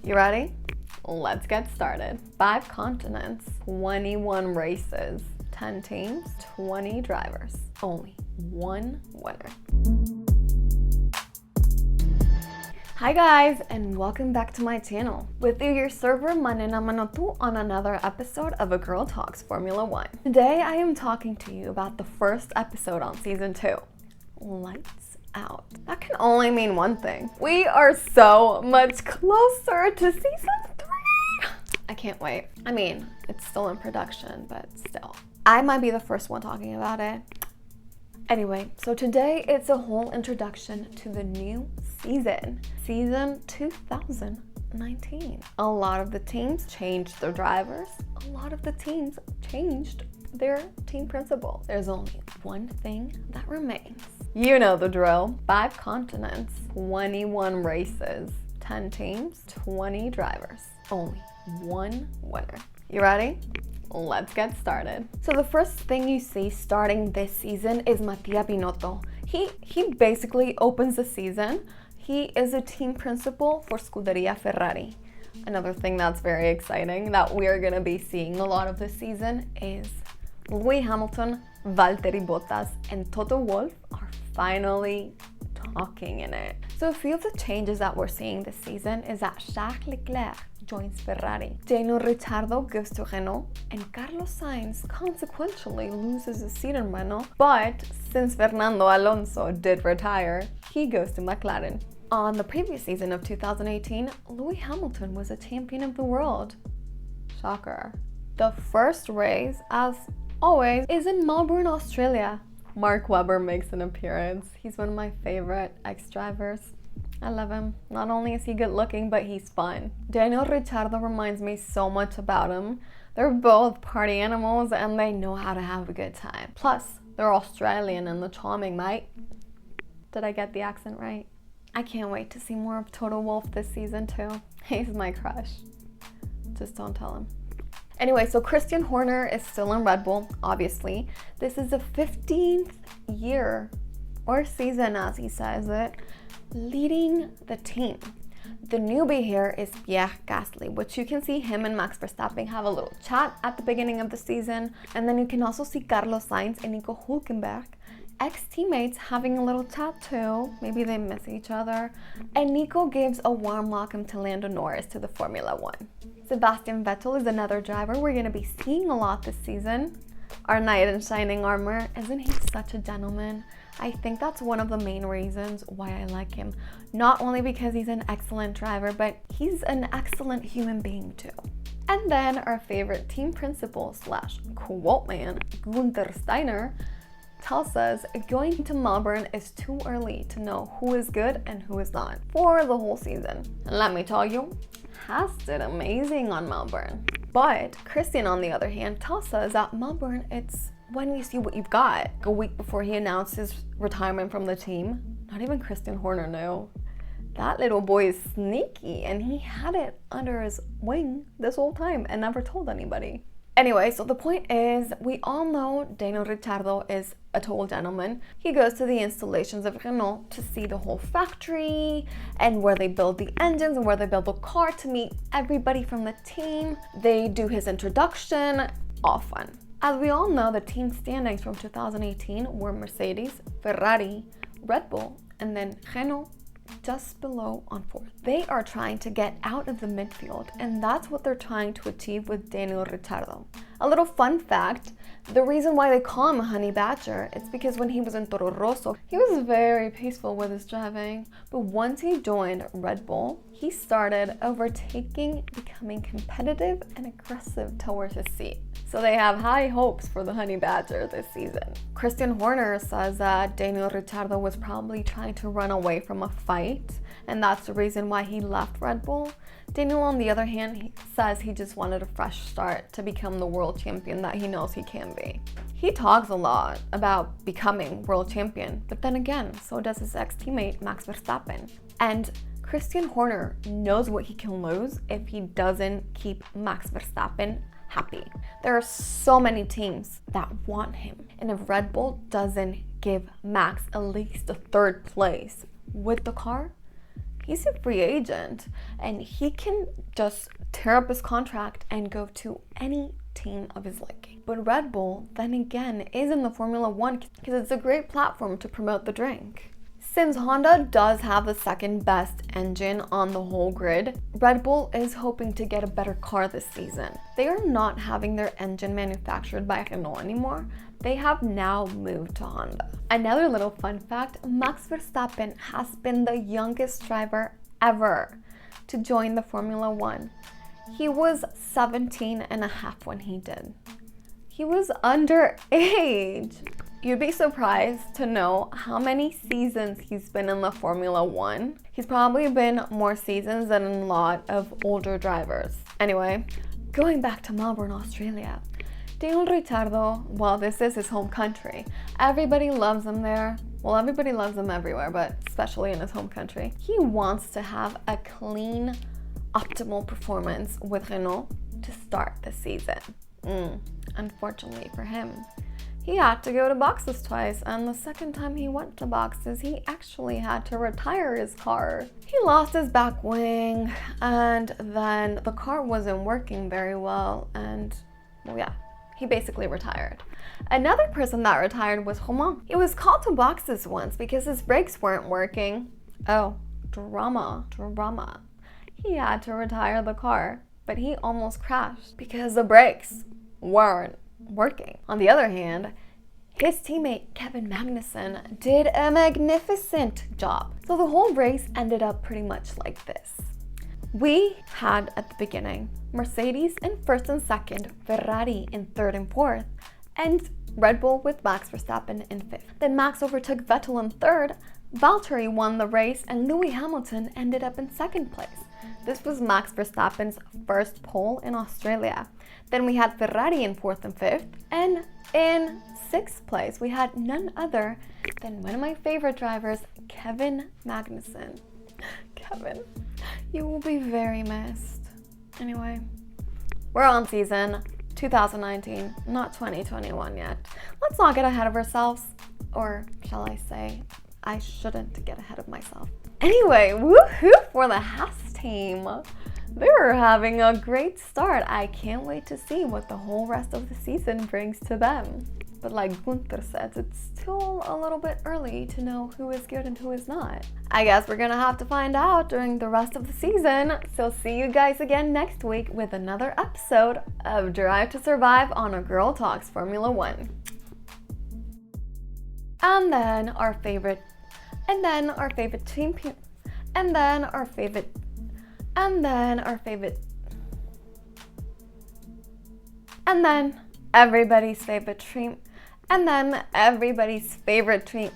You ready? Let's get started. 5 continents, 21 races, 10 teams, 20 drivers, only one winner. Hi guys, and welcome back to my channel. With you, your server Manena Binotto on another episode of A Girl Talks Formula 1. Today I am talking to you about the first episode on season 2, Lights Out. That can only mean one thing. We are so much closer to season 3. I can't wait. I mean, it's still in production, but still. I might be the first one talking about it. Anyway, so today it's a whole introduction to the new season 2019. A lot of the teams changed their drivers. A lot of the teams changed their team principal. There's only one thing that remains. You know the drill. 5 continents, 21 races, 10 teams, 20 drivers, only one winner. You ready? Let's get started. So the first thing you see starting this season is Mattia Binotto. He basically opens the season. He is a team principal for Scuderia Ferrari. Another thing that's very exciting that we are going to be seeing a lot of this season is Lewis Hamilton, Valtteri Bottas, and Toto Wolff are finally talking in it. So a few of the changes that we're seeing this season is that Charles Leclerc joins Ferrari, Ricciardo goes to Renault, and Carlos Sainz consequentially loses his seat in Renault, but since Fernando Alonso did retire, he goes to McLaren. On the previous season of 2018, Lewis Hamilton was a champion of the world. Shocker. The first race, as always, is in Melbourne, Australia. Mark Webber makes an appearance. He's one of my favorite ex-drivers. I love him. Not only is he good looking, but he's fun. Ricciardo reminds me so much about him. They're both party animals and they know how to have a good time. Plus, they're Australian and the charming, mate. Did I get the accent right? I can't wait to see more of Toto Wolff this season too. He's my crush. Just don't tell him. Anyway, so Christian Horner is still in Red Bull, obviously. This is the 15th year, or season as he says it, leading the team. The newbie here is Pierre, which you can see him and Max Verstappen have a little chat at the beginning of the season. And then you can also see Carlos Sainz and Nico Hülkenberg, ex-teammates, having a little chat too. Maybe they miss each other. And Nico gives a warm welcome to Lando Norris to the Formula 1. Sebastian Vettel is another driver we're going to be seeing a lot this season. Our knight in shining armor, isn't he such a gentleman? I think that's one of the main reasons why I like him. Not only because he's an excellent driver, but he's an excellent human being too. And then our favorite team principal / quote man, Guenther Steiner, tells us going to Melbourne is too early to know who is good and who is not for the whole season. And let me tell you, Haas did amazing on Melbourne. But Christian, on the other hand, tells us that Melbourne, it's when you see what you've got. A week before he announced his retirement from the team, not even Christian Horner knew. That little boy is sneaky and he had it under his wing this whole time and never told anybody. Anyway, so the point is, we all know Ricciardo is a total gentleman. He goes to the installations of Renault to see the whole factory and where they build the engines and where they build the car to meet everybody from the team. They do his introduction, all fun. As we all know, the team standings from 2018 were Mercedes, Ferrari, Red Bull, and then Renault just below on 4th. They are trying to get out of the midfield, and that's what they're trying to achieve with Ricciardo. A little fun fact, the reason why they call him a honey badger is because when he was in Toro Rosso, he was very peaceful with his driving, but once he joined Red Bull, he started overtaking, becoming competitive and aggressive towards his seat. So they have high hopes for the honey badger this season. Christian Horner says that Ricciardo was probably trying to run away from a fight, and that's the reason why he left Red Bull. Daniel, on the other hand, he says he just wanted a fresh start to become the world champion that he knows he can be. He talks a lot about becoming world champion, but then again, so does his ex-teammate Max Verstappen. And Christian Horner knows what he can lose if he doesn't keep Max Verstappen happy. There are so many teams that want him, and if Red Bull doesn't give Max at least a 3rd place with the car, He's a free agent and he can just tear up his contract and go to any team of his liking. But Red Bull, then again, is in the Formula One because it's a great platform to promote the drink. Since Honda does have the second best engine on the whole grid, Red Bull is hoping to get a better car this season. They are not having their engine manufactured by Renault anymore. They have now moved to Honda. Another little fun fact, Max Verstappen has been the youngest driver ever to join the Formula One. He was 17 and a half when he did. He was underage. You'd be surprised to know how many seasons he's been in the Formula One. He's probably been more seasons than a lot of older drivers. Anyway, going back to Melbourne, Australia. Daniel Ricciardo, well, this is his home country. Everybody loves him there. Well, everybody loves him everywhere, but especially in his home country. He wants to have a clean, optimal performance with Renault to start the season. Unfortunately for him, he had to go to boxes twice, and the second time he went to boxes, he actually had to retire his car. He lost his back wing, and then the car wasn't working very well, and well, yeah, he basically retired. Another person that retired was Romain. He was called to boxes once because his brakes weren't working. Oh, drama. He had to retire the car, but he almost crashed because the brakes weren't working. On the other hand, his teammate Kevin Magnussen did a magnificent job. So the whole race ended up pretty much like this. We had at the beginning Mercedes in first and second, Ferrari in third and fourth, and Red Bull with Max Verstappen in fifth. Then Max overtook Vettel in third, Valtteri won the race, and Lewis Hamilton ended up in second place. This was Max Verstappen's first pole in Australia. Then we had Ferrari in fourth and fifth, and in sixth place we had none other than one of my favorite drivers, Kevin Magnussen. Kevin, you will be very missed. Anyway, we're on season 2019, not 2021 yet. Let's not get ahead of ourselves, or shall I say, I shouldn't get ahead of myself. Anyway, woohoo for the Haas team. They were having a great start. I can't wait to see what the whole rest of the season brings to them. But like Guenther says, it's still a little bit early to know who is good and who is not. I guess we're gonna have to find out during the rest of the season. So see you guys again next week with another episode of Drive to Survive on A Girl Talks Formula One. And then our favorite team, and then everybody's favorite team, and then everybody's favorite team.